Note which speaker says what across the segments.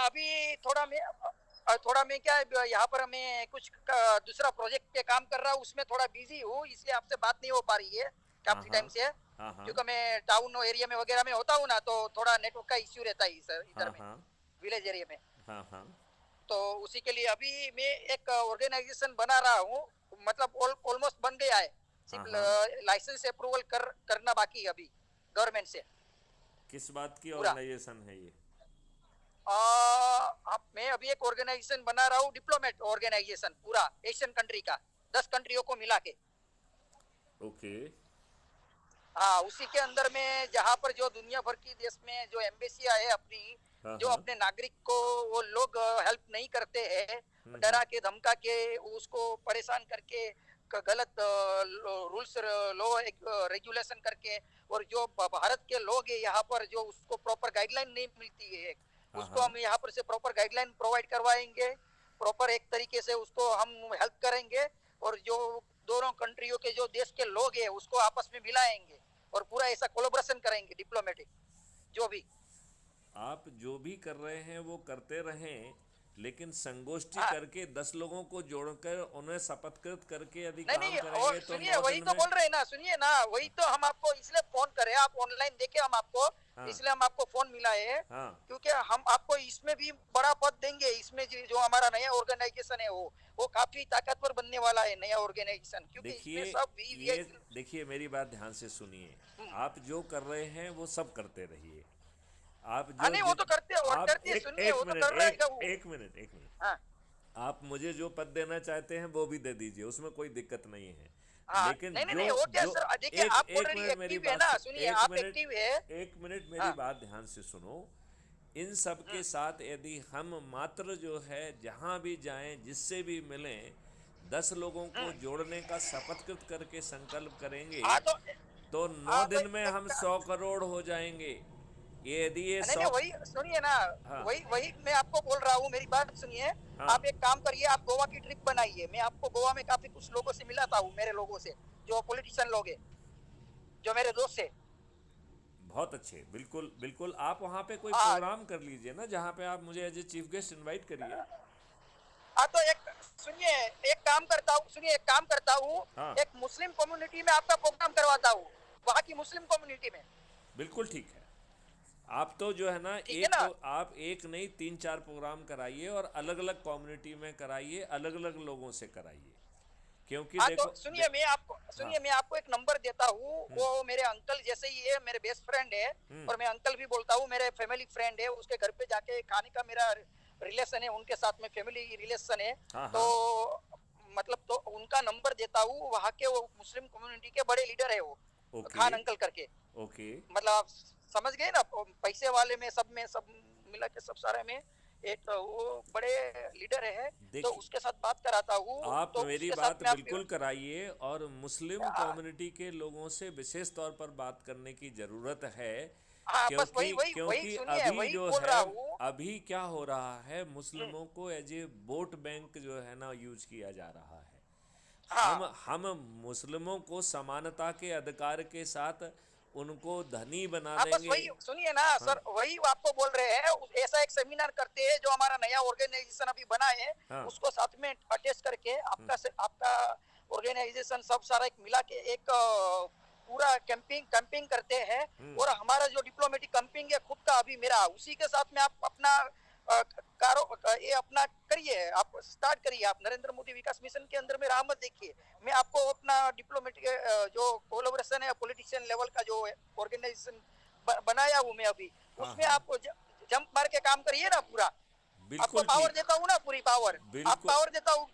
Speaker 1: अभी थोड़ा मैं क्या यहाँ पर मैं कुछ दूसरा प्रोजेक्ट पे काम कर रहा हूँ, उसमें थोड़ा बिजी हूँ, इसलिए आपसे बात नहीं हो पा रही है
Speaker 2: हाँ
Speaker 1: काफी
Speaker 2: हाँ
Speaker 1: टाइम से।
Speaker 2: हाँ हाँ
Speaker 1: क्योंकि मैं टाउन एरिया में वगैरह में होता हूँ ना, तो थोड़ा नेटवर्क का इश्यू रहता है इधर
Speaker 2: हाँ
Speaker 1: में,
Speaker 2: हाँ
Speaker 1: विलेज एरिया में।
Speaker 2: हाँ हाँ।
Speaker 1: तो उसी के लिए अभी मैं एक ऑर्गेनाइजेशन बना रहा हूँ, मतलब ऑलमोस्ट बन गया है,
Speaker 2: हाँ
Speaker 1: सिर्फ
Speaker 2: हाँ।
Speaker 1: लाइसेंस अप्रूवल करना बाकी है अभी गवर्नमेंट से
Speaker 2: किस बात की
Speaker 1: पूरा।
Speaker 2: ऑर्गेनाइजेशन है ये?
Speaker 1: मैं अभी एक ऑर्गेनाइजेशन बना रहा हूँ, डिप्लोमेट ऑर्गेनाइजेशन, पूरा एशियन कंट्री का, 10 कंट्रियों को मिला के।
Speaker 2: ओके।
Speaker 1: हाँ, उसी के अंदर में जहाँ पर जो दुनिया भर की देश में जो एम्बेसियां है अपनी,
Speaker 2: हाँ
Speaker 1: जो
Speaker 2: हाँ।
Speaker 1: अपने नागरिक को वो लोग हेल्प नहीं करते हैं,
Speaker 2: हम्म।
Speaker 1: डरा के धमका के उसको परेशान करके, गलत रूल्स लॉ रेगुलेशन करके, और जो भारत के लोग है यहाँ पर जो उसको प्रॉपर गाइडलाइन नहीं मिलती है,
Speaker 2: हाँ
Speaker 1: उसको
Speaker 2: हाँ।
Speaker 1: हम यहाँ पर से प्रॉपर गाइडलाइन प्रोवाइड करवाएंगे, प्रॉपर एक तरीके से उसको हम हेल्प करेंगे, और जो दोनों कंट्रियों के जो देश के लोग हैं उसको आपस में मिलाएंगे, और पूरा ऐसा कोलैबोरेशन करेंगे डिप्लोमेटिक जो भी।
Speaker 2: आप जो भी कर रहे हैं वो करते रहें, लेकिन संगोष्ठी
Speaker 1: हाँ,
Speaker 2: करके 10 लोगों को जोड़कर उन्हें शपथकृत करके यदि
Speaker 1: नहीं
Speaker 2: काम
Speaker 1: नहीं, और
Speaker 2: करेंगे तो
Speaker 1: सुनिए,
Speaker 2: 9 दिन
Speaker 1: वही तो
Speaker 2: में।
Speaker 1: बोल रहे हैं ना, सुनिए ना, वही तो हम आपको इसलिए फोन करे, आप ऑनलाइन देखे हम आपको,
Speaker 2: हाँ
Speaker 1: इसलिए हम आपको फोन मिला है,
Speaker 2: हाँ।
Speaker 1: क्योंकि हम आपको इसमें भी बड़ा पद देंगे, इसमें जो हमारा नया ऑर्गेनाइजेशन है वो काफी ताकतवर बनने वाला है नया ऑर्गेनाइजेशन, क्योंकि इसमें
Speaker 2: देखिए,
Speaker 1: सब
Speaker 2: ये
Speaker 1: वीवीआईपी।
Speaker 2: देखिए मेरी बात ध्यान से सुनिए। आप जो कर रहे हैं वो सब करते रहिए। आप
Speaker 1: हाँ,
Speaker 2: जो
Speaker 1: नहीं वो
Speaker 2: जित
Speaker 1: तो करते हैं, और
Speaker 2: आप
Speaker 1: करते हैं,
Speaker 2: एक
Speaker 1: सुनिए
Speaker 2: एक
Speaker 1: वो तो
Speaker 2: मिनट
Speaker 1: कर रहेगा
Speaker 2: एक
Speaker 1: वो।
Speaker 2: एक मिनट एक मिनट।
Speaker 1: हाँ
Speaker 2: आप मुझे जो पद देना चाहते हैं वो भी दे दीजिए, उसमें कोई दिक्कत नहीं है।
Speaker 1: हाँ,
Speaker 2: लेकिन
Speaker 1: नहीं नहीं
Speaker 2: जो
Speaker 1: नहीं, वो क्या
Speaker 2: जो
Speaker 1: सर, देखिए
Speaker 2: एक
Speaker 1: आप
Speaker 2: एक
Speaker 1: ऑलरेडी
Speaker 2: मिनट मेरी
Speaker 1: एक्टिव है
Speaker 2: बात
Speaker 1: ना, सुनिए
Speaker 2: एक
Speaker 1: आप
Speaker 2: मिनट
Speaker 1: एक्टिव है।
Speaker 2: एक मिनट मेरी
Speaker 1: हाँ।
Speaker 2: बात ध्यान से सुनो। इन सब के साथ यदि हम मात्र जो है जहाँ भी जाएं जिससे भी मिलें 10 लोगों को
Speaker 1: हम्म।
Speaker 2: जोड़ने का शपथकृत करके संकल्प करेंगे,
Speaker 1: हाँ तो,
Speaker 2: तो नौ
Speaker 1: हाँ तो
Speaker 2: दिन में हम 100 करोड़ हो जाएंगे। ये यदि ये
Speaker 1: नहीं नहीं,
Speaker 2: 100।
Speaker 1: वही सुनिए ना,
Speaker 2: हाँ
Speaker 1: वही वही मैं आपको बोल रहा हूँ, मेरी बात सुनिए।
Speaker 2: हाँ।
Speaker 1: आप एक काम करिए, आप गोवा की ट्रिप बनाइए, मैं आपको गोवा में काफी कुछ लोगों से मिलाता हूँ, मेरे लोगों से, जो पॉलिटिशियन लोग हैं, जो मेरे दोस्त है।
Speaker 2: बहुत अच्छे, बिल्कुल बिल्कुल। आप वहाँ पे कोई
Speaker 1: हाँ
Speaker 2: प्रोग्राम कर लीजिए ना जहाँ पे आप मुझे as a chief guest invite करिए।
Speaker 1: हाँ, तो एक सुनिए, एक काम करता हूँ, सुनिए एक काम करता हूँ,
Speaker 2: हाँ
Speaker 1: एक मुस्लिम कम्युनिटी में आपका प्रोग्राम करवाता हूँ, वहाँ की मुस्लिम कम्युनिटी में।
Speaker 2: बिल्कुल ठीक है। आप तो जो है ना
Speaker 1: ठीक है ना।
Speaker 2: आप एक नहीं 3 4 प्रोग्राम कराइए और अलग अलग कम्युनिटी में कराइए, अलग अलग लोगों से कराइए। क्योंकि
Speaker 1: हाँ तो
Speaker 2: देखो
Speaker 1: सुनिए, मैं आपको
Speaker 2: हाँ।
Speaker 1: सुनिए, मैं आपको एक नंबर देता हूँ, वो मेरे अंकल जैसे ही है, मेरे बेस्ट फ्रेंड है, और मैं अंकल भी बोलता हूँ, मेरे फैमिली फ्रेंड है, उसके घर पे जाके खाने का मेरा रिलेशन है, उनके साथ में फैमिली रिलेशन है।
Speaker 2: हाँ
Speaker 1: तो
Speaker 2: हाँ।
Speaker 1: मतलब तो उनका नंबर देता हूँ, वहाँ के वो मुस्लिम कम्युनिटी के बड़े लीडर है वो,
Speaker 2: ओके
Speaker 1: खान अंकल करके।
Speaker 2: ओके।
Speaker 1: मतलब आप समझ गए ना, पैसे वाले में सब मिला के सब सारे में एक वो बड़े लीडर है, तो
Speaker 2: देखिए,
Speaker 1: उसके साथ बात कराता हूँ,
Speaker 2: आप
Speaker 1: तो
Speaker 2: मेरी
Speaker 1: उसके
Speaker 2: बात
Speaker 1: साथ में आप।
Speaker 2: बिल्कुल कराइए और मुस्लिम कम्युनिटी के लोगों से विशेष तौर पर बात करने की ज़रूरत है।
Speaker 1: हाँ, बस
Speaker 2: क्योंकि
Speaker 1: वही वही वही
Speaker 2: क्योंकि
Speaker 1: सुनिए,
Speaker 2: अभी
Speaker 1: वही
Speaker 2: जो
Speaker 1: बोल
Speaker 2: है,
Speaker 1: रहा हूँ।
Speaker 2: अभी क्या हो रहा है,
Speaker 1: हम्म।
Speaker 2: मुस्लिमों को एज ए वोट बैंक जो है ना यूज किया जा रहा है। हम
Speaker 1: हाँ
Speaker 2: हम मुस्लिमों को समानता के अधिकार के साथ उनको धनी बना
Speaker 1: हाँ, बस
Speaker 2: देंगे।
Speaker 1: वही सुनिए ना
Speaker 2: हाँ
Speaker 1: सर, वही आपको बोल रहे हैं, ऐसा एक सेमिनार करते हैं, जो हमारा नया ऑर्गेनाइजेशन अभी बना है,
Speaker 2: हाँ।
Speaker 1: उसको साथ में अटैच करके आपका ऑर्गेनाइजेशन सब सारा एक मिला के एक पूरा कैंपिंग कैंपिंग करते हैं। और हमारा जो डिप्लोमेटिक कैंपिंग है खुद का अभी मेरा, उसी के साथ में आप अपना ये अपना करिए, आप स्टार्ट करिए, आप नरेंद्र मोदी विकास मिशन के अंदर में राह मत देखिए। मैं आपको अपना डिप्लोमेटिक जो कोलैबोरेशन है, पॉलिटिशियन लेवल का जो ऑर्गेनाइजेशन बनाया हूँ मैं अभी,
Speaker 2: हाँ
Speaker 1: उसमें
Speaker 2: हाँ।
Speaker 1: आप जंप मार के काम करिए ना पूरा। आपको
Speaker 2: बिल्कुल
Speaker 1: पावर
Speaker 2: ठीक।
Speaker 1: देता हूँ ना, पूरी पावर, आप
Speaker 2: बिल्कुल
Speaker 1: पावर देता हूँ,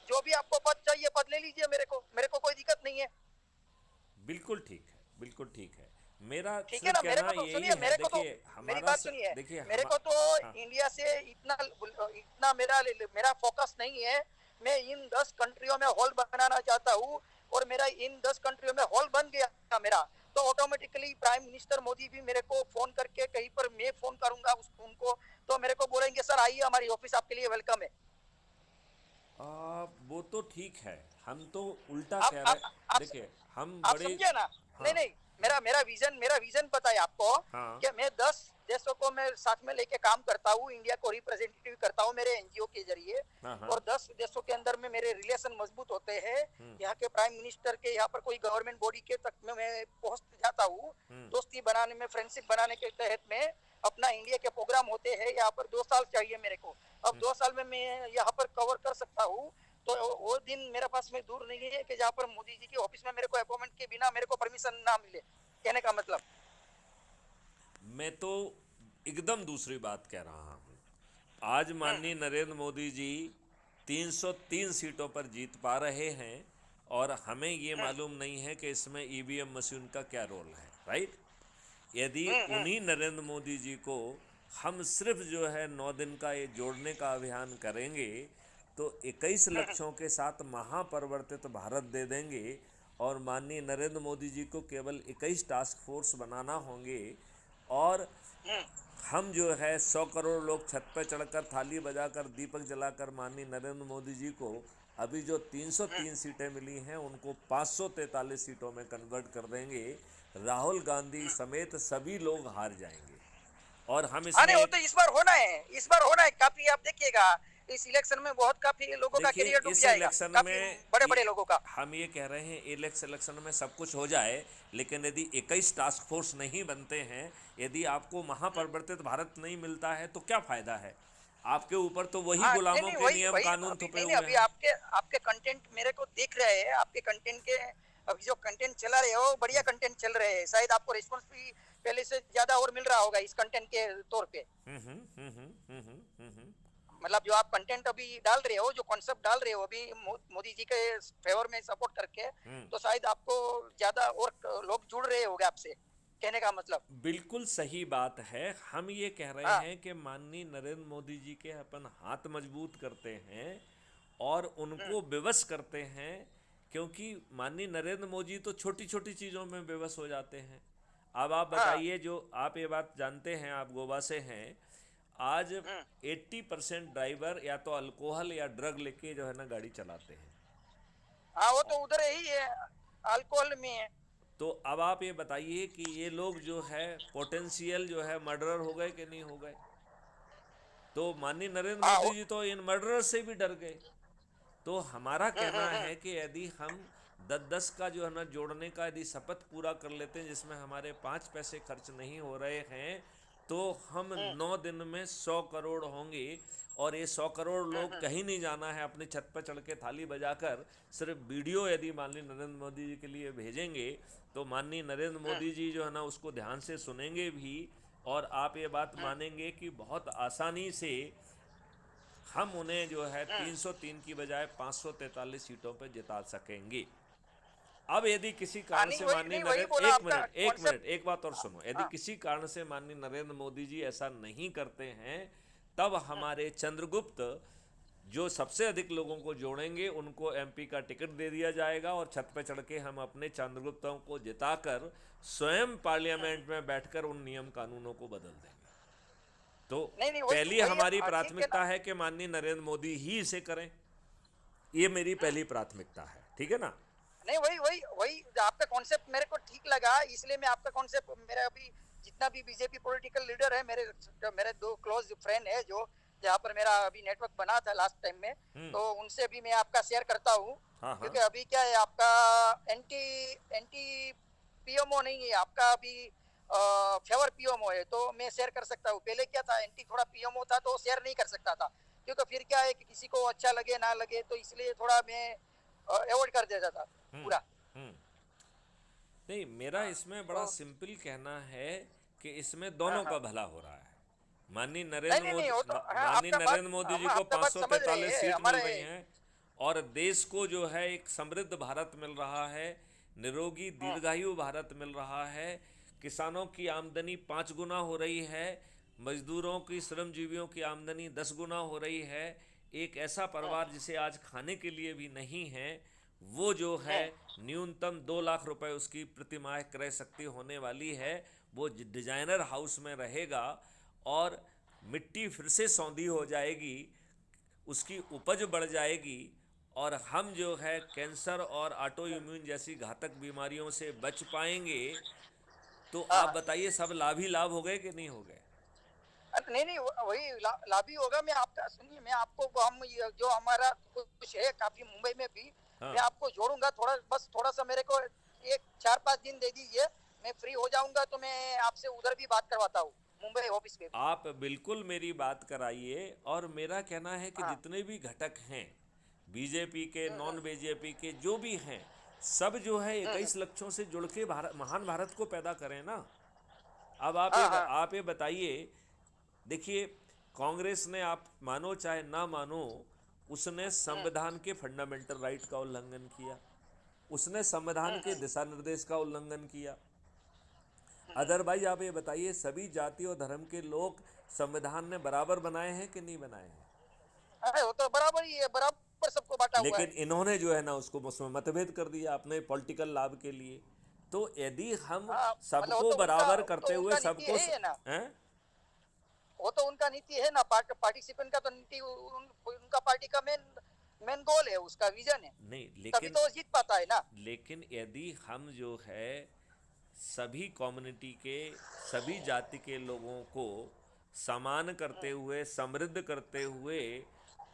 Speaker 1: जो भी आपको पद चाहिए पद ले लीजिए, मेरे को कोई दिक्कत नहीं है।
Speaker 2: बिल्कुल ठीक है, बिल्कुल ठीक है। मेरा
Speaker 1: ठीक है
Speaker 2: सिर्फ
Speaker 1: ना, मेरे
Speaker 2: कहना
Speaker 1: को तो
Speaker 2: यही
Speaker 1: सुनिए,
Speaker 2: है, देखिए
Speaker 1: मेरी
Speaker 2: हमारा
Speaker 1: बात सुनिए,
Speaker 2: देखिए
Speaker 1: मेरे
Speaker 2: हम।
Speaker 1: को तो
Speaker 2: हाँ।
Speaker 1: इंडिया से इतना इतना मेरा फोकस नहीं है। मैं इन 10 कंट्रियों में हॉल बनाना चाहता हूँ, और मेरा इन 10 कंट्रियों में हॉल बन गया मेरा, तो ऑटोमेटिकली प्राइम मिनिस्टर मोदी भी मेरे को फोन करके, कहीं पर मैं फोन करूंगा उनको, तो मेरे को बोलेंगे सर आइए, हमारी ऑफिस आपके लिए वेलकम है।
Speaker 2: वो तो ठीक है, हम तो उल्टा
Speaker 1: आप
Speaker 2: कह
Speaker 1: आप
Speaker 2: रहे।
Speaker 1: आप
Speaker 2: देखिए हम
Speaker 1: आप
Speaker 2: बड़ी।
Speaker 1: समझे ना। नहीं
Speaker 2: हाँ
Speaker 1: नहीं, मेरा मेरा विजन पता है आपको,
Speaker 2: हाँ
Speaker 1: कि मैं 10 देशों को मैं साथ में लेके काम करता हूँ, इंडिया को रिप्रेजेंटेटिव करता हूँ मेरे एनजीओ के जरिए,
Speaker 2: हाँ हाँ।
Speaker 1: और 10 देशों के अंदर में मेरे रिलेशन मजबूत होते हैं। यहाँ के प्राइम मिनिस्टर के, यहाँ पर कोई गवर्नमेंट बॉडी के तक में मैं पहुंच जाता हूँ। दोस्ती बनाने में, फ्रेंडशिप बनाने के तहत में अपना इंडिया के प्रोग्राम होते हैं। यहाँ पर 2 साल चाहिए मेरे को, अब 2 साल में मैं यहाँ पर कवर कर सकता हूँ। तो वो दिन मेरे पास में दूर नहीं है कि जहाँ पर मोदी जी के ऑफिस में मेरे को अपॉइंटमेंट के बिना मेरे को परमिशन ना मिले, कहने का मतलब।
Speaker 2: मैं तो एकदम दूसरी बात कह रहा हूँ। आज माननीय नरेंद्र मोदी जी 303 सीटों पर जीत पा रहे हैं और हमें ये मालूम नहीं है कि इसमें ईवीएम मशीन का क्या रोल है, राइट? यदि उन्हीं नरेंद्र मोदी जी को हम सिर्फ जो है 9 दिन का ये जोड़ने का अभियान करेंगे तो 21 लक्ष्यों के साथ महापरिवर्तित भारत दे देंगे। और माननीय नरेंद्र मोदी जी को केवल 21 टास्क फोर्स बनाना होंगे और हम जो है 100 करोड़ लोग छत पर चढ़कर थाली बजाकर दीपक जलाकर माननीय नरेंद्र मोदी जी को अभी जो 303 सीटें मिली हैं उनको 543 सीटों में कन्वर्ट कर देंगे। राहुल गांधी समेत सभी लोग हार जाएंगे और हम
Speaker 1: हाँ नहीं, वो
Speaker 2: इसमें
Speaker 1: तो इस बार होना है, इस बार होना है। काफी आप देखिएगा इस इलेक्शन में बहुत काफी लोगों का
Speaker 2: देखिए
Speaker 1: करियर डूब
Speaker 2: इस
Speaker 1: जाएगा,
Speaker 2: इलेक्शन
Speaker 1: काफी
Speaker 2: में
Speaker 1: बड़े बड़े लोगों का।
Speaker 2: हम ये कह रहे हैं इलेक्शन में सब कुछ हो जाए, लेकिन यदि 21 टास्क फोर्स नहीं बनते हैं, यदि आपको महापरिवर्तित भारत नहीं मिलता है तो क्या फायदा है? आपके ऊपर तो वही
Speaker 1: हाँ नहीं
Speaker 2: गुलामों
Speaker 1: नहीं,
Speaker 2: के
Speaker 1: वही
Speaker 2: नियम
Speaker 1: वही
Speaker 2: कानून
Speaker 1: अभी
Speaker 2: थोपे
Speaker 1: नहीं नहीं,
Speaker 2: हुए
Speaker 1: अभी
Speaker 2: हैं।
Speaker 1: आपके आपके कंटेंट मेरे को देख रहे हैं, आपके कंटेंट के अभी जो कंटेंट चला रहे हो बढ़िया कंटेंट चल रहे हैं, शायद आपको रिस्पॉन्स भी पहले से ज्यादा और मिल रहा होगा इस कंटेंट के तौर पे। मतलब जो आप कंटेंट अभी डाल रहे हो, जो कॉन्सेप्ट डाल रहे हो अभी मोदी जी के फेवर में सपोर्ट करके, तो शायद आपको ज्यादा और लोग जुड़ रहे होंगे आपसे, कहने का मतलब।
Speaker 2: बिल्कुल सही बात है। हम ये कह रहे
Speaker 1: हाँ
Speaker 2: हैं कि माननीय नरेंद्र मोदी जी के अपन हाथ मजबूत करते हैं और उनको विवश करते हैं, क्योंकि माननीय नरेंद्र मोदी तो छोटी छोटी चीज़ों में विवश हो जाते हैं। अब आप
Speaker 1: हाँ
Speaker 2: बताइए, जो आप ये बात जानते हैं, आप गोवा से हैं, आज 80% ड्राइवर या तो अल्कोहल या ड्रग लेके जो है ना गाड़ी चलाते हैं।
Speaker 1: हाँ, वो तो उधर ही है, अल्कोहल में है।
Speaker 2: तो अब आप ये बताइए कि ये लोग जो है पोटेंशियल जो है मर्डरर हो गए कि नहीं हो गए? तो माननीय नरेंद्र
Speaker 1: हाँ
Speaker 2: मोदी जी तो इन मर्डरर से भी डर गए। तो हमारा कहना है कि यदि हम 10-10 का जो है ना जोड़ने का यदि शपथ पूरा कर लेते हैं जिसमें हमारे 5 पैसे खर्च नहीं हो रहे हैं, तो हम 9 दिन में 100 करोड़ होंगे। और ये 100 करोड़ लोग कहीं नहीं जाना है, अपनी छत पर चढ़ के थाली बजाकर सिर्फ वीडियो यदि माननीय नरेंद्र मोदी जी के लिए भेजेंगे तो माननीय नरेंद्र मोदी जी जो है ना उसको ध्यान से सुनेंगे भी। और आप ये बात मानेंगे कि बहुत आसानी से हम उन्हें जो है 303 की बजाय 543 सीटों पर जिता सकेंगे। अब यदि किसी
Speaker 1: हाँ
Speaker 2: कारण
Speaker 1: नहीं,
Speaker 2: से
Speaker 1: वही
Speaker 2: माननीय
Speaker 1: नहीं, वही
Speaker 2: नरेंद्र
Speaker 1: बोला
Speaker 2: एक
Speaker 1: आपका
Speaker 2: मिनट एक
Speaker 1: कॉन्सेप्ट।
Speaker 2: मिनट एक बात और सुनो, यदि
Speaker 1: हाँ
Speaker 2: किसी कारण से माननीय नरेंद्र मोदी जी ऐसा नहीं करते हैं, तब हमारे चंद्रगुप्त जो सबसे अधिक लोगों को जोड़ेंगे उनको एमपी का टिकट दे दिया जाएगा और छत पे चढ़ के हम अपने चंद्रगुप्तों को जिताकर स्वयं पार्लियामेंट में बैठकर उन नियम कानूनों को बदल देंगे। तो
Speaker 1: नहीं नहीं, वही
Speaker 2: पहली
Speaker 1: वही
Speaker 2: हमारी
Speaker 1: ठीक है ना।
Speaker 2: प्राथमिकता है कि माननीय नरेंद्र मोदी ही इसे करें। ये मेरी पहली प्राथमिकता है, ठीक है ना?
Speaker 1: नहीं, वही वही वही आपका कॉन्सेप्ट मेरे को ठीक लगा, इसलिए मैं आपका कॉन्सेप्ट, मेरा अभी जितना भी बीजेपी पॉलिटिकल लीडर है, मेरे मेरे 2 क्लोज फ्रेंड है जो जहाँ पर मेरा अभी नेटवर्क बना था लास्ट टाइम में, तो उनसे भी मैं आपका शेयर करता हूँ।
Speaker 2: हाँ हाँ।
Speaker 1: क्योंकि अभी क्या है, आपका एंटी एंटी पीएमओ नहीं है, आपका अभी फेवर पीएमओ है, तो मैं शेयर कर सकता हूँ। पहले क्या था, एंटी थोड़ा पीएमओ था तो शेयर नहीं कर सकता था, क्योंकि फिर क्या है कि किसी को अच्छा लगे ना लगे, तो इसलिए थोड़ा मैं अवॉइड कर देता था पूरा।
Speaker 2: हम्म नहीं, मेरा इसमें बड़ा
Speaker 1: तो
Speaker 2: सिंपल कहना है कि इसमें दोनों का भला हो रहा है। माननीय
Speaker 1: नहीं नहीं नहीं, वो तो हाँ,
Speaker 2: माननीय
Speaker 1: आपका बात
Speaker 2: नरेंद्र मोदी
Speaker 1: हम
Speaker 2: जी को
Speaker 1: आपका बात समझ रहे
Speaker 2: 543
Speaker 1: हैं
Speaker 2: सीट मिल
Speaker 1: हमारे।
Speaker 2: रही हैं और देश को जो है एक समृद्ध भारत मिल रहा है, निरोगी दीर्घायु भारत मिल रहा है। किसानों की आमदनी 5 गुना हो रही है, मजदूरों की, श्रमजीवियों की आमदनी 10 गुना हो रही है। एक ऐसा परिवार जिसे आज खाने के लिए भी नहीं है, वो जो है न्यूनतम 2 लाख रुपए उसकी प्रतिमाह क्रय शक्ति होने वाली है। वो डिजाइनर हाउस में रहेगा और मिट्टी फिर से सौंधी हो जाएगी, उसकी उपज बढ़ जाएगी और हम जो है कैंसर और ऑटो इम्यून जैसी घातक बीमारियों से बच पाएंगे। तो आप
Speaker 1: हाँ
Speaker 2: बताइए, सब लाभ ही लाभ हो गए कि नहीं हो गए?
Speaker 1: नहीं नहीं, वही लाभी होगा। मैं आपका सुनिए, मैं आपको हम जो हमारा कुछ है काफी मुंबई में भी, मैं
Speaker 2: हाँ,
Speaker 1: आपको जोड़ूंगा थोड़ा, बस थोड़ा सा मेरे को एक 4-5 दिन दे दीजिए। मैं फ्री हो जाऊंगा तो मैं आपसे उधर भी बात करवाता हूँ, मुंबई ऑफिस पे भी।
Speaker 2: आप बिल्कुल मेरी बात कराइए। और मेरा कहना है कि
Speaker 1: हाँ।
Speaker 2: जितने भी घटक हैं, बीजेपी के,
Speaker 1: हम्म
Speaker 2: नॉन
Speaker 1: हम्म
Speaker 2: बीजेपी के, जो भी हैं, सब जो है
Speaker 1: हम्म,
Speaker 2: 21 लक्षों से जुड़ के भारत, महान भारत को पैदा करें ना। अब
Speaker 1: हाँ हाँ।
Speaker 2: आप ये बताइए। देखिए, कांग्रेस ने, आप मानो चाहे ना मानो, उसने
Speaker 1: हम्म
Speaker 2: संविधान के फंडामेंटल राइट का उल्लंघन किया, उसने संविधान के
Speaker 1: हम्म
Speaker 2: दिशा निर्देश का उल्लंघन किया।
Speaker 1: हम्म।
Speaker 2: अदरवाइज आप ये बताइए, सभी जाति और धर्म के लोग संविधान ने बराबर बनाए हैं कि नहीं बनाए हैं?
Speaker 1: अरे वो तो बराबर ही है, बराबर सबको बांटा हुआ
Speaker 2: लेकिन
Speaker 1: है।
Speaker 2: इन्होंने जो है ना, उसको उसमें मतभेद कर दिया अपने पॉलिटिकल लाभ के लिए। तो यदि हम
Speaker 1: हाँ मतलब
Speaker 2: सबको बराबर
Speaker 1: वो
Speaker 2: करते
Speaker 1: तो
Speaker 2: हुए
Speaker 1: उनका नीति
Speaker 2: सबको
Speaker 1: है ना,
Speaker 2: हैं?
Speaker 1: वो तो उनका नीति है ना, पार्टिसिपेंट का तो नीति उनका पार्टी का मेन मेन गोल है, उसका विजन है।
Speaker 2: नहीं,
Speaker 1: तभी
Speaker 2: लेकिन
Speaker 1: तो वो जीत पाता है ना।
Speaker 2: लेकिन यदि हम जो है सभी कम्युनिटी के, सभी जाति के लोगों को समान करते हुए, समृद्ध करते हुए,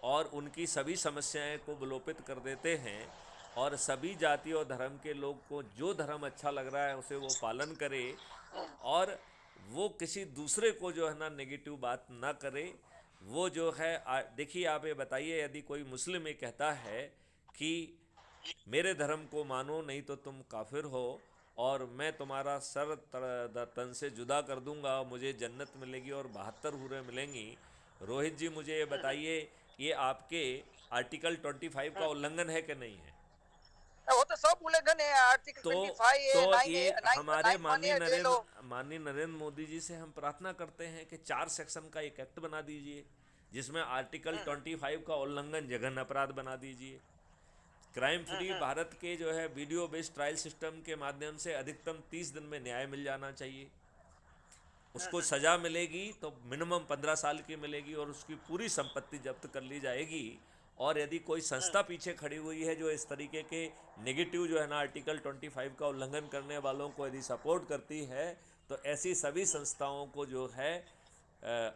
Speaker 2: और उनकी सभी समस्याएं को विलोपित कर देते हैं, और सभी जाति और धर्म के लोग को जो धर्म अच्छा लग रहा है उसे वो पालन करे, और वो किसी दूसरे को जो है ना नेगेटिव बात ना करे, वो जो है देखिए, आप ये बताइए, यदि कोई मुस्लिम ये कहता है कि मेरे धर्म को मानो नहीं तो तुम काफिर हो, और मैं तुम्हारा सर तन से जुदा कर दूंगा, मुझे जन्नत मिलेगी और 72 हूरें मिलेंगी। रोहित जी, मुझे ये बताइए, ये आपके आर्टिकल 25 का उल्लंघन है कि नहीं है?
Speaker 1: वो तो सब उल्लंघन है, आर्टिकल
Speaker 2: तो
Speaker 1: 25
Speaker 2: तो
Speaker 1: है, नाइन
Speaker 2: ये
Speaker 1: है, नाइन
Speaker 2: हमारे
Speaker 1: नाइन वन है, ले लो।
Speaker 2: माननीय नरेंद्र मोदी जी से हम प्रार्थना करते हैं कि 4 सेक्शन का एक एक्ट बना दीजिए, जिसमें आर्टिकल 25 का उल्लंघन जघन्य अपराध बना दीजिए। क्राइम फ्री भारत के जो है वीडियो बेस्ड ट्रायल सिस्टम के माध्यम से अधिकतम 30 दिन में न्याय मिल जाना चाहिए। उसको सज़ा मिलेगी तो मिनिमम 15 साल की मिलेगी, और उसकी पूरी संपत्ति जब्त कर ली जाएगी। और यदि कोई संस्था पीछे खड़ी हुई है जो इस तरीके के नेगेटिव जो है ना आर्टिकल 25 का उल्लंघन करने वालों को यदि सपोर्ट करती है, तो ऐसी सभी संस्थाओं को जो है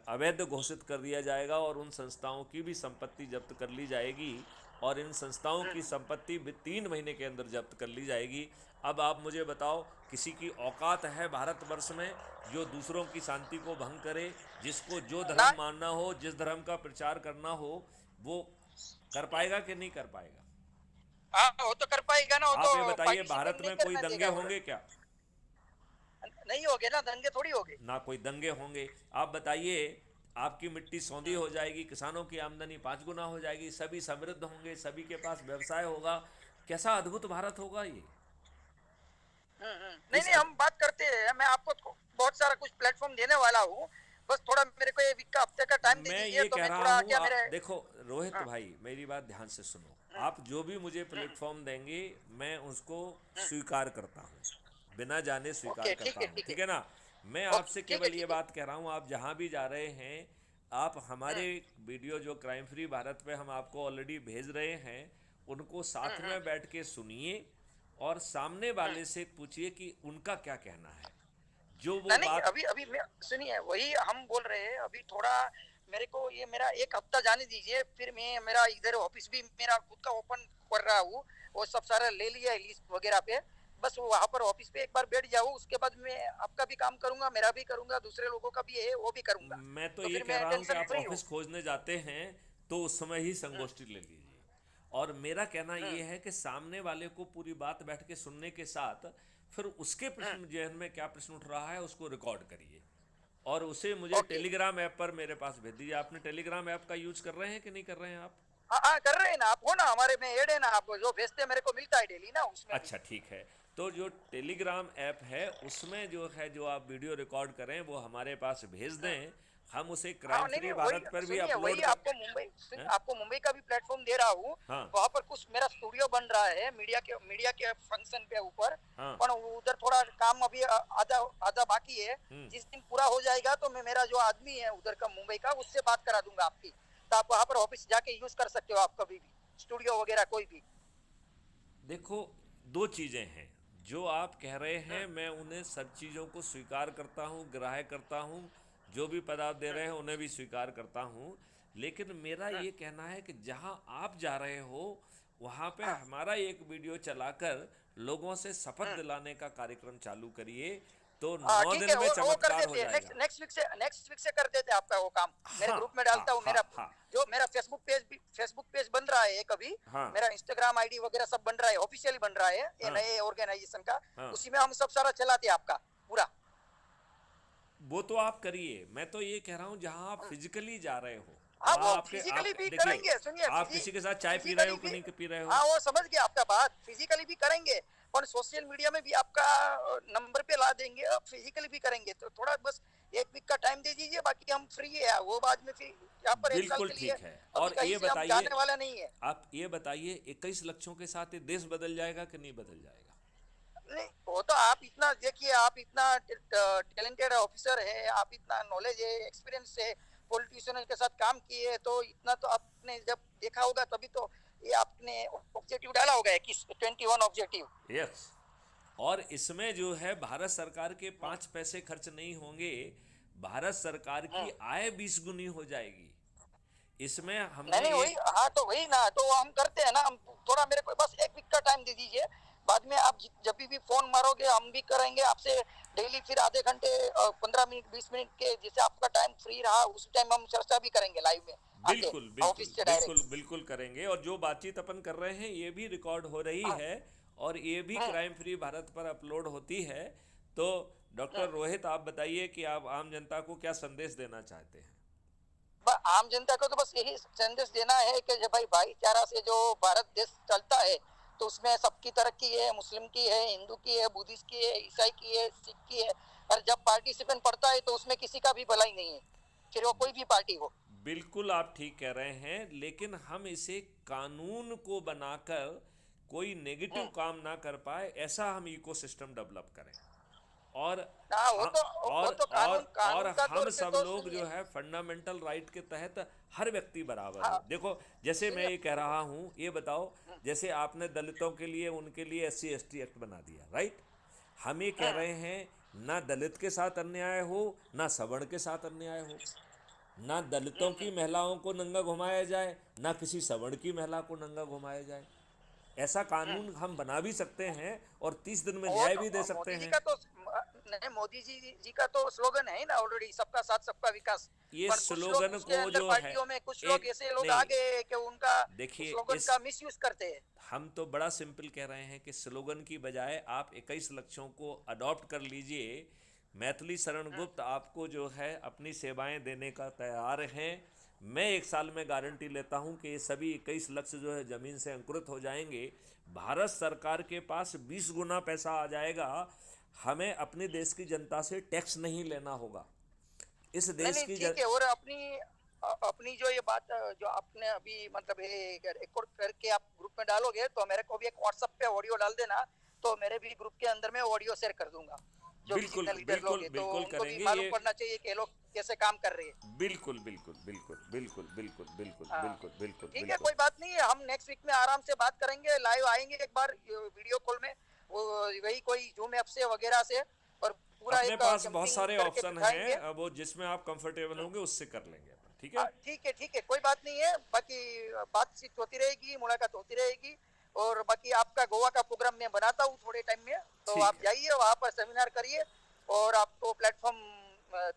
Speaker 2: अवैध घोषित कर दिया जाएगा, और उन संस्थाओं की भी संपत्ति जब्त कर ली जाएगी, और इन संस्थाओं की संपत्ति भी 3 महीने के अंदर जब्त कर ली जाएगी। अब आप मुझे बताओ, किसी की औकात है भारतवर्ष में जो दूसरों की शांति को भंग करे? जिसको जो
Speaker 1: ना,
Speaker 2: धर्म मानना हो, जिस धर्म का प्रचार करना हो, वो कर पाएगा कि नहीं कर पाएगा?
Speaker 1: हाँ वो तो कर पाएगा ना, वो
Speaker 2: आप ये
Speaker 1: तो
Speaker 2: बताइए,
Speaker 1: पार्टिसिपेंट
Speaker 2: भारत
Speaker 1: नहीं
Speaker 2: में कोई
Speaker 1: करना
Speaker 2: दंगे
Speaker 1: देगा वो।
Speaker 2: होंगे क्या?
Speaker 1: नहीं हो गए ना, दंगे थोड़ी हो गए।
Speaker 2: ना कोई दंगे होंगे। आप बताइए, आपकी मिट्टी सौंधी हो जाएगी, किसानों की आमदनी 5 गुना हो जाएगी, सभी समृद्ध होंगे, सभी के पास व्यवसाय होगा। कैसा अद्भुत भारत होगा ये!
Speaker 1: नहीं
Speaker 2: इस
Speaker 1: नहीं, हम बात करते हैं, मैं आपको बहुत सारा कुछ प्लेटफॉर्म देने वाला हूँ। बस थोड़ा मेरे को ये वीक का हफ्ते का टाइम दे
Speaker 2: मैं
Speaker 1: दीजिए,
Speaker 2: ये
Speaker 1: तो
Speaker 2: कह
Speaker 1: मैं
Speaker 2: रहा
Speaker 1: थोड़ा
Speaker 2: हूँ,
Speaker 1: क्या
Speaker 2: आप
Speaker 1: मेरे।
Speaker 2: देखो, रोहित
Speaker 1: हाँ,
Speaker 2: भाई, मेरी बात ध्यान से सुनो। आप जो भी मुझे प्लेटफॉर्म देंगे, मैं उसको स्वीकार करता हूँ, बिना जाने स्वीकार
Speaker 1: ओके ठीक
Speaker 2: करता
Speaker 1: है
Speaker 2: हूँ,
Speaker 1: ठीक है।
Speaker 2: ठीक है ना? मैं
Speaker 1: ओके
Speaker 2: आपसे
Speaker 1: ठीक है
Speaker 2: केवल ये
Speaker 1: ठीक है।
Speaker 2: बात कह रहा हूँ, आप जहाँ भी जा रहे हैं, आप हमारे वीडियो जो क्राइम फ्री भारत पे हम आपको ऑलरेडी भेज रहे हैं, उनको साथ में बैठ के सुनिए, और सामने वाले से पूछिए कि उनका क्या कहना है, जो वो
Speaker 1: नहीं नहीं,
Speaker 2: बात।
Speaker 1: अभी अभी सुनिए, वही हम बोल रहे हैं। अभी थोड़ा मेरे को ये मेरा एक हफ्ता जाने दीजिए, फिर मैं मेरा इधर ऑफिस भी मेरा खुद का ओपन कर रहा हूँ। वो सब सारा ले लिया है लिस्ट वगैरह पे। बस वहाँ पर ऑफिस पे एक बार बैठ जाऊँ, उसके बाद मैं आपका भी काम करूंगा, मेरा भी करूंगा, दूसरे लोगों का भी है वो भी करूंगा।
Speaker 2: मैं तो
Speaker 1: तो
Speaker 2: ये
Speaker 1: फिर
Speaker 2: कह
Speaker 1: मैं
Speaker 2: रहा हूँ कि
Speaker 1: टेंशन
Speaker 2: आप
Speaker 1: फ्री हूँ।
Speaker 2: ऑफिस खोजने जाते हैं तो उस समय ही संगोष्ठी ले लीजिए। और मेरा कहना ये है कि सामने वाले को पूरी बात बैठ के सुनने के साथ, फिर उसके प्रश्न, जहन में क्या प्रश्न उठ रहा है, उसको रिकॉर्ड करिए, और उसे मुझे
Speaker 1: ओके।
Speaker 2: टेलीग्राम ऐप पर मेरे पास भेज दीजिए। आपने टेलीग्राम ऐप का यूज कर रहे हैं कि नहीं कर रहे हैं आप?
Speaker 1: हाँ हाँ कर रहे हैं ना, आप हो ना हमारे में ऐड है ना, आप जो भेजते हैं मेरे को मिलता है डेली ना उसमें भी।
Speaker 2: अच्छा, ठीक है। तो जो टेलीग्राम ऐप है, उसमें जो है, जो आप वीडियो रिकॉर्ड करें वो हमारे पास भेज दें, हम उसे
Speaker 1: हाँ
Speaker 2: क्राइम
Speaker 1: नहीं नहीं,
Speaker 2: फ्री
Speaker 1: वही
Speaker 2: भारत पर भी
Speaker 1: सुनिए,
Speaker 2: अपलोड
Speaker 1: वही
Speaker 2: कर।
Speaker 1: आपको मुंबई
Speaker 2: हैं?
Speaker 1: आपको मुंबई का भी प्लेटफॉर्म दे रहा हूँ।
Speaker 2: हाँ,
Speaker 1: वहाँ पर कुछ मेरा स्टूडियो बन रहा है मीडिया के फंक्शन पे ऊपर।
Speaker 2: हाँ।
Speaker 1: पर उधर थोड़ा काम अभी आधा आधा बाकी है।
Speaker 2: हम्म।
Speaker 1: जिस दिन पूरा हो जाएगा तो मैं मेरा जो आदमी है उधर का मुंबई का, उससे बात करा दूंगा आपकी। तो आप वहाँ पर ऑफिस जाके यूज कर सकते हो, आप कभी भी स्टूडियो वगैरह कोई भी।
Speaker 2: देखो, दो चीज़ें हैं जो आप कह रहे हैं, मैं उन्हें सब चीज़ों को स्वीकार करता हूँ, ग्राह्य करता हूँ। जो भी पदार्थ दे रहे हैं उन्हें भी स्वीकार करता हूँ, लेकिन मेरा ये कहना है कि जहाँ आप जा रहे हो वहाँ पे हमारा एक वीडियो चलाकर लोगों से शपथ दिलाने का कार्यक्रम चालू करिए, तो 9
Speaker 1: ठीक है,
Speaker 2: दिन में
Speaker 1: वो कर
Speaker 2: चमत्कार हो
Speaker 1: देते हैं,
Speaker 2: जाएगा।
Speaker 1: नेक्स्ट वीक से कर देते हैं आपका वो काम। मेरे
Speaker 2: हाँ
Speaker 1: ग्रुप में
Speaker 2: हाँ
Speaker 1: डालता हूँ,
Speaker 2: हाँ हाँ
Speaker 1: जो मेरा फेसबुक पेज बन रहा है अभी,
Speaker 2: हाँ
Speaker 1: मेरा इंस्टाग्राम आईडी वगैरह सब बन रहा है, ऑफिशियली बन रहा है ये
Speaker 2: हाँ
Speaker 1: नए ऑर्गेनाइजेशन का।
Speaker 2: हाँ।
Speaker 1: उसी में हम सब सारा चलाते हैं आपका पूरा।
Speaker 2: वो तो आप करिए, मैं तो ये कह रहा हूँ जहाँ आप फिजिकली जा रहे हो
Speaker 1: हाँ,
Speaker 2: वहाँ
Speaker 1: वो
Speaker 2: आपके
Speaker 1: फिजिकली
Speaker 2: आप
Speaker 1: भी
Speaker 2: देखिए,
Speaker 1: करेंगे, सुनिए,
Speaker 2: आप किसी के साथ चाय पी रहे हो
Speaker 1: फिजिकली
Speaker 2: कि
Speaker 1: भी,
Speaker 2: नहीं पी रहे हो?
Speaker 1: हाँ वो समझ गया आपका बात, फिजिकली भी करेंगे, पर सोशल मीडिया में भी आपका नंबर पे ला देंगे, और फिजिकली भी करेंगे। तो थोड़ा बस एक वीक का टाइम दे दीजिए, बाकी हम फ्री है, वो बाद में फिर यहाँ पर 1 साल
Speaker 2: बिल्कुल
Speaker 1: के लिए
Speaker 2: ठीक है।
Speaker 1: अभी
Speaker 2: और
Speaker 1: कहीं
Speaker 2: ये
Speaker 1: से हम
Speaker 2: बताइए,
Speaker 1: जाने वाला नहीं है।
Speaker 2: आप ये बताइए 21 लक्षों के साथ ये देश बदल जाएगा कि नहीं बदल जाएगा?
Speaker 1: नहीं, वो तो आप इतना देखिए, आप इतना टैलेंटेड ऑफिसर है, आप इतना नॉलेज है, एक्सपीरियंस है, पॉलिटिशियन के साथ काम किए, तो इतना तो आपने जब देखा होगा तभी तो ये आपने ऑब्जेक्टिव डाला होगा, 21 ऑब्जेक्टिव।
Speaker 2: यस। और इसमें जो है भारत सरकार के 5 पैसे खर्च नहीं होंगे, भारत सरकार की आय 20 गुनी हो जाएगी। इसमें
Speaker 1: नहीं
Speaker 2: हमने
Speaker 1: नहीं, वही,
Speaker 2: एक,
Speaker 1: हाँ तो वही ना, तो हम करते हैं ना, हम थोड़ा, मेरे को बस 1 वीक का टाइम दे दीजिए, बाद में आप जब भी फोन मारोगे हम भी करेंगे आपसे डेली, फिर आधे घंटे 15 मिनट 20 मिनट के, जैसे आपका टाइम फ्री रहा उस टाइम हम चर्चा भी करेंगे लाइव में आके,
Speaker 2: बिल्कुल बिल्कुल
Speaker 1: ऑफिस से
Speaker 2: बिल्कुल
Speaker 1: डायरेक्ट।
Speaker 2: बिल्कुल करेंगे, और जो बातचीत अपन कर रहे हैं ये भी रिकॉर्ड हो रही
Speaker 1: हाँ,
Speaker 2: है और ये भी
Speaker 1: हम्म,
Speaker 2: क्राइम फ्री भारत पर अपलोड होती है। तो डॉक्टर रोहित, आप बताइए कि आप आम जनता को क्या संदेश देना चाहते हैं?
Speaker 1: आम जनता को तो बस यही संदेश देना है कि जब भाई भाईचारा से जो भारत देश चलता है, तो उसमें सबकी तरक्की है, मुस्लिम की है, हिंदू की है, बुद्धिस्ट की है, ईसाई की है, सिख की है, और जब पार्टिसिपेंट पड़ता है तो उसमें किसी का भी भलाई नहीं है, फिर वो कोई भी पार्टी हो।
Speaker 2: बिल्कुल आप ठीक कह रहे हैं, लेकिन हम इसे कानून को बनाकर कोई नेगेटिव
Speaker 1: हम्म,
Speaker 2: काम ना कर पाए ऐसा हम इकोसिस्टम डेवलप करें। और
Speaker 1: हाँ,
Speaker 2: ह-
Speaker 1: वो
Speaker 2: और
Speaker 1: तो
Speaker 2: और और
Speaker 1: कानून का
Speaker 2: हम
Speaker 1: तौर पे
Speaker 2: सब
Speaker 1: तो
Speaker 2: लोग जो
Speaker 1: सुनिए।
Speaker 2: है फंडामेंटल राइट के तहत हर व्यक्ति बराबर
Speaker 1: हाँ,
Speaker 2: हो। देखो, जैसे मैं
Speaker 1: सुनिए।
Speaker 2: ये कह रहा हूँ, ये बताओ,
Speaker 1: हम्म,
Speaker 2: जैसे आपने दलितों के लिए, उनके लिए SC ST एक्ट बना दिया, राइट? हम ये कह
Speaker 1: हम्म,
Speaker 2: रहे हैं ना दलित के साथ अन्याय हो, ना सवर्ण के साथ अन्याय हो, ना दलितों की महिलाओं को नंगा घुमाया जाए, ना किसी सवर्ण की महिला को नंगा घुमाया जाए। ऐसा
Speaker 1: हम्म।
Speaker 2: कानून हम बना भी सकते हैं और 30 दिन में
Speaker 1: वो
Speaker 2: न्याय
Speaker 1: तो
Speaker 2: भी दे सकते
Speaker 1: मोदी जी
Speaker 2: हैं।
Speaker 1: का तो, नहीं, मोदी जी का तो स्लोगन है ना ऑलरेडी, सबका साथ सबका विकास।
Speaker 2: ये
Speaker 1: पर कुछ लोग
Speaker 2: स्लोगन
Speaker 1: उसके
Speaker 2: को
Speaker 1: अंदर
Speaker 2: जो है,
Speaker 1: पार्टियों में कुछ लोग
Speaker 2: एक
Speaker 1: ऐसे लोग
Speaker 2: नहीं,
Speaker 1: आगे कि उनका उस
Speaker 2: देखिए,
Speaker 1: स्लोगन
Speaker 2: इस
Speaker 1: का मिसयूज करते हैं।
Speaker 2: हम तो बड़ा सिंपल कह रहे हैं कि स्लोगन की बजाय आप 21 लक्षों को अडॉप्ट कर लीजिए। मैथिली शरण गुप्त आपको जो है अपनी सेवाएं देने का तैयार हैं। मैं 1 साल में गारंटी लेता हूं कि ये सभी 21 लक्ष्य जो है ज़मीन से अंकुरित हो जाएंगे। भारत सरकार के पास 20 गुना पैसा आ जाएगा। हमें अपने देश की जनता से टैक्स नहीं लेना होगा। इस
Speaker 1: नहीं
Speaker 2: देश
Speaker 1: नहीं,
Speaker 2: की
Speaker 1: ठीक है। और अपनी जो ये बात, जो आपने अभी मतलब ये रिकॉर्ड करके आप ग्रुप में डालोगे, तो मेरे को भी एक व्हाट्सएप पे ऑडियो डाल देना, तो मेरे भी ग्रुप के अंदर में ऑडियो शेयर कर दूंगा। जो भी
Speaker 2: बिल्कुल
Speaker 1: जितने लीडर लोग
Speaker 2: बिल्कुल
Speaker 1: हैं, तो
Speaker 2: बिल्कुल
Speaker 1: उनको भी
Speaker 2: करेंगे
Speaker 1: मालूम
Speaker 2: ये।
Speaker 1: पड़ना चाहिए कि ये लोग कैसे काम कर रहे हैं।
Speaker 2: बिल्कुल बिल्कुल बिल्कुल बिल्कुल बिल्कुल बिल्कुल
Speaker 1: हाँ,
Speaker 2: बिल्कुल बिल्कुल
Speaker 1: ठीक है,
Speaker 2: बिल्कुल।
Speaker 1: कोई बात नहीं है, हम नेक्स्ट वीक में आराम से बात करेंगे, लाइव आएंगे एक बार वीडियो कॉल में, वो वही कोई जूम ऐप से वगैरह से, और पूरा
Speaker 2: अपने
Speaker 1: एक
Speaker 2: पास बहुत
Speaker 1: कैंपिंग
Speaker 2: सारे
Speaker 1: करके
Speaker 2: ऑप्शन हैं,
Speaker 1: दिखाएंगे।
Speaker 2: अब वो जिसमें आप कंफर्टेबल होंगे उससे कर लेंगे अपन, ठीक है?
Speaker 1: हाँ, ठीक है, ठीक है, कोई बात नहीं है, बाकी बातचीत होती रहेगी, मुलाकात होती रहेगी। और बाकी आपका गोवा का प्रोग्राम मैं बनाता हूँ थोड़े टाइम में, तो
Speaker 2: ठीक
Speaker 1: आप
Speaker 2: है।
Speaker 1: जाइए वहाँ पर सेमिनार करिए, और आपको प्लेटफॉर्म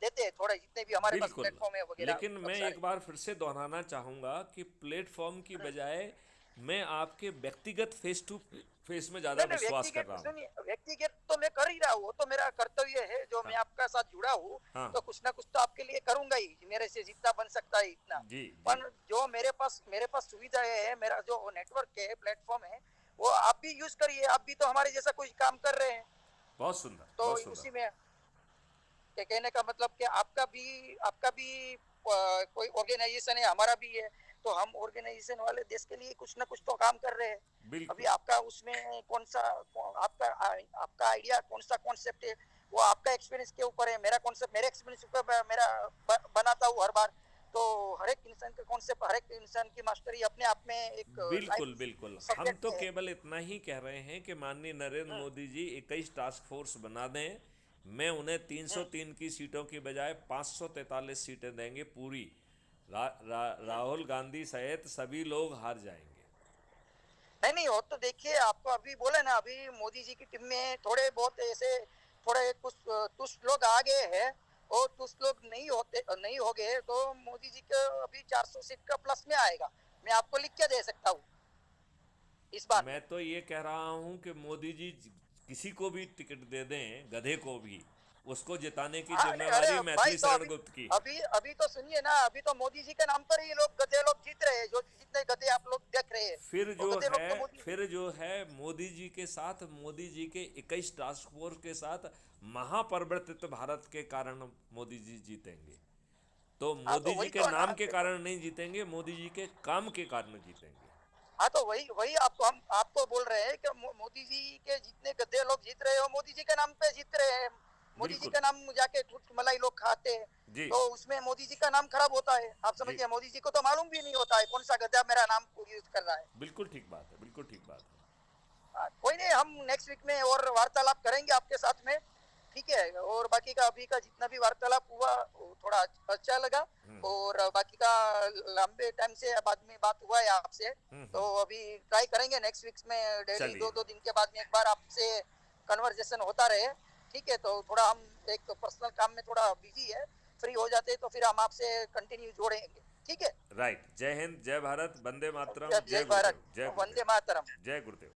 Speaker 1: देते हैं थोड़े, जितने भी हमारे पास
Speaker 2: बिल्कुल।
Speaker 1: प्लेटफॉर्म है वगैरह
Speaker 2: लेकिन
Speaker 1: सब
Speaker 2: मैं एक
Speaker 1: सारे।
Speaker 2: बार फिर से दोहराना चाहूँगा कि प्लेटफॉर्म की बजाय मैं आपके व्यक्तिगत फेस टू फेस में ज़्यादा
Speaker 1: नहीं नहीं,
Speaker 2: विश्वास कर
Speaker 1: व्यक्तिगत
Speaker 2: रहा हूँ।
Speaker 1: सुनिए, व्यक्तिगत तो मैं कर ही रहा हूँ, वो तो मेरा कर्तव्य है, जो मैं
Speaker 2: हाँ
Speaker 1: आपका साथ जुड़ा हूँ,
Speaker 2: हाँ।
Speaker 1: तो कुछ ना कुछ तो आपके लिए करूंगा ही, मेरे से जितना बन सकता है इतना।
Speaker 2: जी जी।
Speaker 1: पर जो मेरे पास सुविधाएं है, मेरा जो नेटवर्क है, प्लेटफॉर्म है, वो आप भी यूज करिए, आप भी तो हमारे जैसा कुछ काम कर रहे हैं।
Speaker 2: बहुत सुंदर
Speaker 1: तो
Speaker 2: बहुत सुंदर।
Speaker 1: उसी में के कहने का मतलब कि आपका भी कोई ऑर्गेनाइजेशन है, हमारा भी है, तो हम ऑर्गेनाइजेशन वाले देश के लिए कुछ ना कुछ तो काम कर रहे हैं। अभी
Speaker 2: बिल्कुल
Speaker 1: आपका उसमें आपका आइडिया कौन सा कॉन्सेप्ट है, वो आपका एक्सपीरियंस के ऊपर है, मेरा कॉन्सेप्ट मेरे एक्सपीरियंस ऊपर मेरा बनाता हूँ हर बार। तो हर एक इंसान का कॉन्सेप्ट, हर एक इंसान की मास्टरी अपने आप में एक लाइफ
Speaker 2: बिल्कुल बिल्कुल। हम
Speaker 1: सब्जेक्ट
Speaker 2: तो
Speaker 1: है।
Speaker 2: केवल इतना ही कह रहे हैं कि माननीय नरेंद्र मोदी जी 21 टास्क फोर्स बना दें, मैं उन्हें 303 की सीटों की बजाय 543 सीटें देंगे पूरी। राहुल गांधी सहित सभी लोग हार जाएंगे।
Speaker 1: नहीं नहीं, वो तो देखिए, आपको अभी बोले ना, अभी मोदी जी की टीम में थोड़े बहुत ऐसे थोड़े कुछ तुष लोग आ गए हैं, और तुष लोग नहीं हो गए तो मोदी जी का अभी 400 सीट का प्लस में आएगा। मैं आपको लिख के दे सकता हूँ इस बार में।
Speaker 2: मैं तो ये कह रहा हूं कि मोदी जी किसी को भी टिकट दे दें, गधे को भी, उसको जिताने की
Speaker 1: हाँ, अरे अरे
Speaker 2: जिम्मेवारी
Speaker 1: भाई,
Speaker 2: मैथिली
Speaker 1: तो
Speaker 2: शरण
Speaker 1: अभी
Speaker 2: गुप्त की।
Speaker 1: अभी अभी तो सुनिए ना, अभी तो मोदी जी के नाम पर ही लोग गधे लोग जीत रहे हैं, जो जितने गधे आप लोग देख रहे हैं,
Speaker 2: फिर
Speaker 1: वो
Speaker 2: जो
Speaker 1: गधे लोग
Speaker 2: है
Speaker 1: तो मोदी।
Speaker 2: फिर जो है मोदी जी के साथ, मोदी जी के 21 टास्क फोर्स के साथ महापरिवर्तित भारत के कारण मोदी जी जीतेंगे। तो
Speaker 1: हाँ,
Speaker 2: मोदी
Speaker 1: तो
Speaker 2: जी
Speaker 1: वही
Speaker 2: के
Speaker 1: तो ना,
Speaker 2: नाम के
Speaker 1: देखो।
Speaker 2: कारण नहीं जीतेंगे, मोदी जी के काम के कारण जीतेंगे।
Speaker 1: हाँ, तो वही वही आपको हम आपको बोल रहे हैं कि मोदी जी के जितने गद्दे लोग जीत रहे हो, मोदी जी के नाम पे जीत रहे हैं। मोदी जी
Speaker 2: बिल्कुल।
Speaker 1: का नाम जाके ठूठ मलाई लोग खाते हैं,
Speaker 2: जी।
Speaker 1: तो उसमें मोदी जी का नाम खराब होता है। आप
Speaker 2: जी,
Speaker 1: समझिए, मोदी जी को तो मालूम भी नहीं होता है कौन सा गद्दा मेरा नाम यूज कर रहा है।
Speaker 2: बिल्कुल ठीक बात है, बिल्कुल ठीक बात है।
Speaker 1: कोई नहीं, हम नेक्स्ट वीक में और वार्तालाप करेंगे आपके साथ में, ठीक है। और बाकी का अभी का जितना भी वार्तालाप हुआ वो थोड़ा अच्छा लगा, और बाकी का लंबे टाइम से बाद में बात हुआ है आपसे, तो अभी ट्राई करेंगे नेक्स्ट वीक में डेली
Speaker 2: चलिए।
Speaker 1: 2-2 दिन के बाद में एक बार आपसे कन्वर्सेशन होता रहे, ठीक है। तो थोड़ा हम एक पर्सनल काम में थोड़ा बिजी है, फ्री हो जाते तो फिर हम आपसे कंटिन्यू जोड़ेंगे, ठीक है।
Speaker 2: राइट। जय हिंद, जय भारत, वंदे मातरम,
Speaker 1: जय
Speaker 2: जय
Speaker 1: भारत,
Speaker 2: गुरुदेव, जय
Speaker 1: वंदे
Speaker 2: गुरुदेव,
Speaker 1: मातरम।
Speaker 2: जय गुरुदेव।